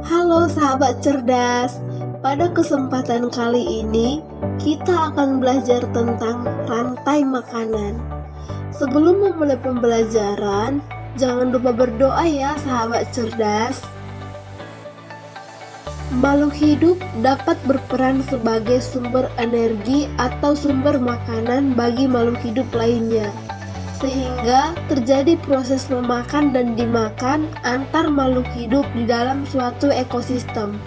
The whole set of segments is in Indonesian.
Halo sahabat cerdas, pada kesempatan kali ini kita akan belajar tentang rantai makanan. Sebelum memulai pembelajaran, jangan lupa berdoa ya sahabat cerdas. Makhluk hidup dapat berperan sebagai sumber energi atau sumber makanan bagi makhluk hidup lainnya, sehingga terjadi proses memakan dan dimakan antar makhluk hidup di dalam suatu ekosistem.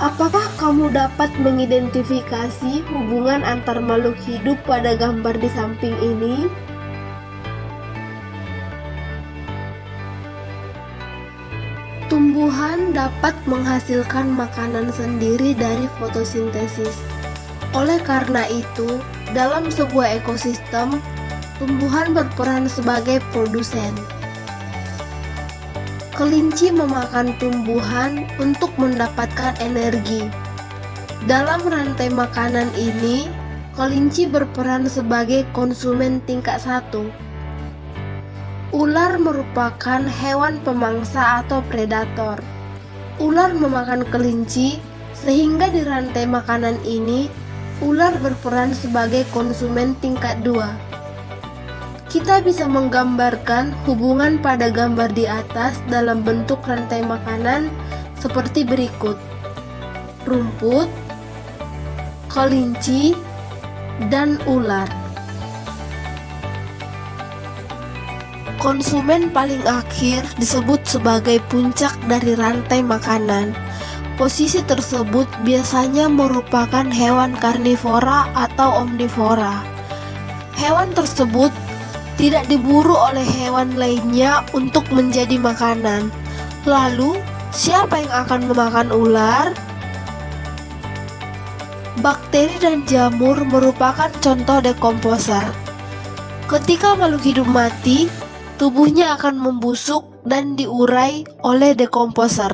Apakah kamu dapat mengidentifikasi hubungan antar makhluk hidup pada gambar di samping ini? Tumbuhan dapat menghasilkan makanan sendiri dari fotosintesis. Oleh karena itu, dalam sebuah ekosistem, tumbuhan berperan sebagai produsen. Kelinci memakan tumbuhan untuk mendapatkan energi. Dalam rantai makanan ini, kelinci berperan sebagai konsumen tingkat 1. Ular merupakan hewan pemangsa atau predator. Ular memakan kelinci, sehingga di rantai makanan ini, ular berperan sebagai konsumen tingkat 2. Kita bisa menggambarkan hubungan pada gambar di atas dalam bentuk rantai makanan seperti berikut: rumput, kelinci, dan ular. Konsumen paling akhir disebut sebagai puncak dari rantai makanan. Posisi tersebut biasanya merupakan hewan karnivora atau omnivora. Hewan tersebut tidak diburu oleh hewan lainnya untuk menjadi makanan. Lalu, siapa yang akan memakan ular? Bakteri dan jamur merupakan contoh dekomposer. Ketika makhluk hidup mati, tubuhnya akan membusuk dan diurai oleh dekomposer.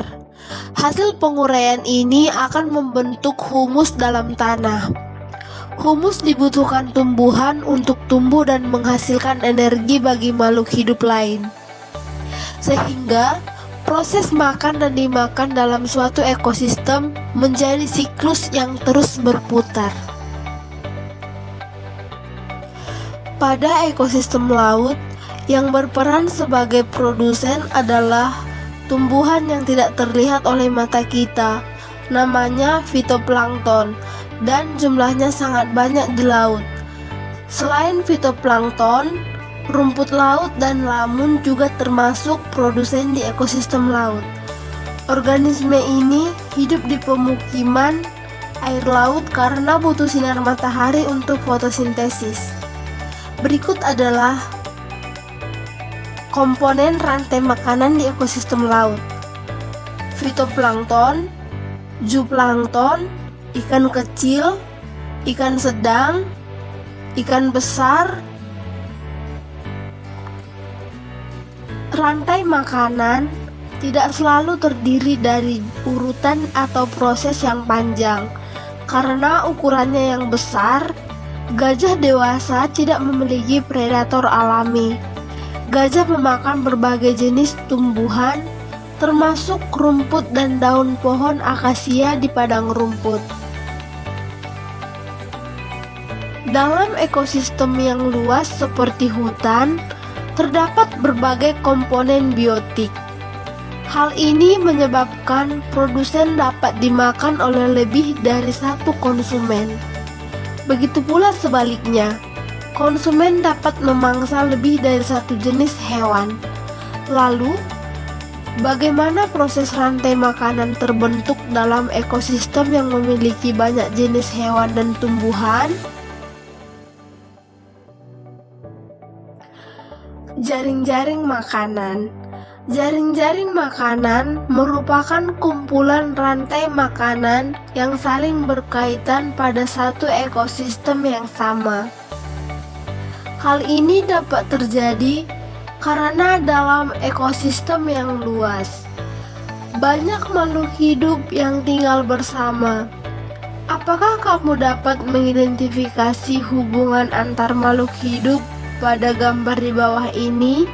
Hasil penguraian ini akan membentuk humus dalam tanah. Humus dibutuhkan tumbuhan untuk tumbuh dan menghasilkan energi bagi makhluk hidup lain. Sehingga proses makan dan dimakan dalam suatu ekosistem menjadi siklus yang terus berputar. Pada ekosistem laut, yang berperan sebagai produsen adalah tumbuhan yang tidak terlihat oleh mata kita, namanya fitoplankton, dan jumlahnya sangat banyak di laut. Selain fitoplankton, rumput laut dan lamun juga termasuk produsen di ekosistem laut. Organisme ini hidup di pemukiman air laut karena butuh sinar matahari untuk fotosintesis. Berikut adalah komponen rantai makanan di ekosistem laut: fitoplankton, zooplankton, ikan kecil, ikan sedang, ikan besar. Rantai makanan tidak selalu terdiri dari urutan atau proses yang panjang. Karena ukurannya yang besar, gajah dewasa tidak memiliki predator alami. Gajah memakan berbagai jenis tumbuhan, termasuk rumput dan daun pohon akasia di padang rumput. Dalam ekosistem yang luas seperti hutan, terdapat berbagai komponen biotik. Hal ini menyebabkan produsen dapat dimakan oleh lebih dari satu konsumen. Begitu pula sebaliknya, konsumen dapat memangsa lebih dari satu jenis hewan. Lalu, bagaimana proses rantai makanan terbentuk dalam ekosistem yang memiliki banyak jenis hewan dan tumbuhan? Jaring-jaring makanan. Jaring-jaring makanan merupakan kumpulan rantai makanan yang saling berkaitan pada satu ekosistem yang sama. Hal ini dapat terjadi karena dalam ekosistem yang luas, banyak makhluk hidup yang tinggal bersama. Apakah kamu dapat mengidentifikasi hubungan antar makhluk hidup pada gambar di bawah ini?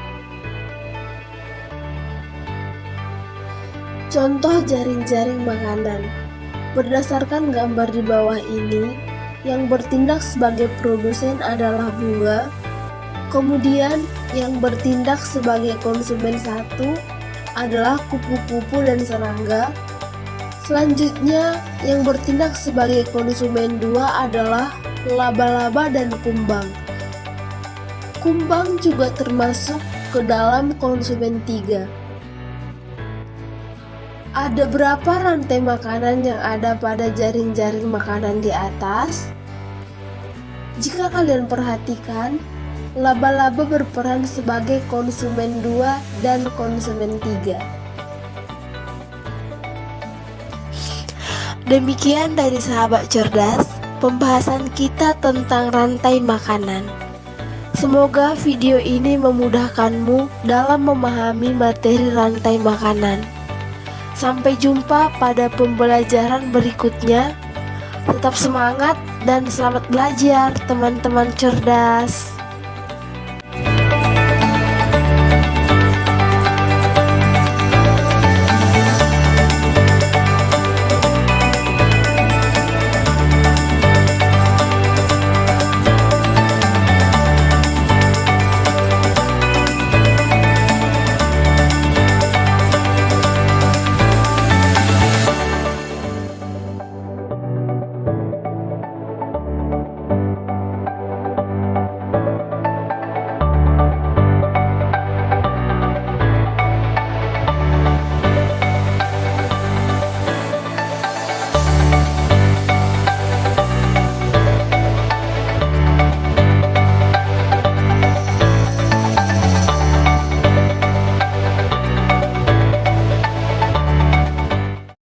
Contoh jaring-jaring makanan. Berdasarkan gambar di bawah ini, yang bertindak sebagai produsen adalah bunga, kemudian yang bertindak sebagai konsumen satu adalah kupu-kupu dan serangga. Selanjutnya, yang bertindak sebagai konsumen dua adalah laba-laba dan kumbang. Kumbang juga termasuk ke dalam konsumen tiga. Ada berapa rantai makanan yang ada pada jaring-jaring makanan di atas? Jika kalian perhatikan, laba-laba berperan sebagai konsumen 2 dan konsumen 3. Demikian dari sahabat cerdas, pembahasan kita tentang rantai makanan. Semoga video ini memudahkanmu dalam memahami materi rantai makanan. Sampai jumpa pada pembelajaran berikutnya. Tetap semangat dan selamat belajar teman-teman cerdas.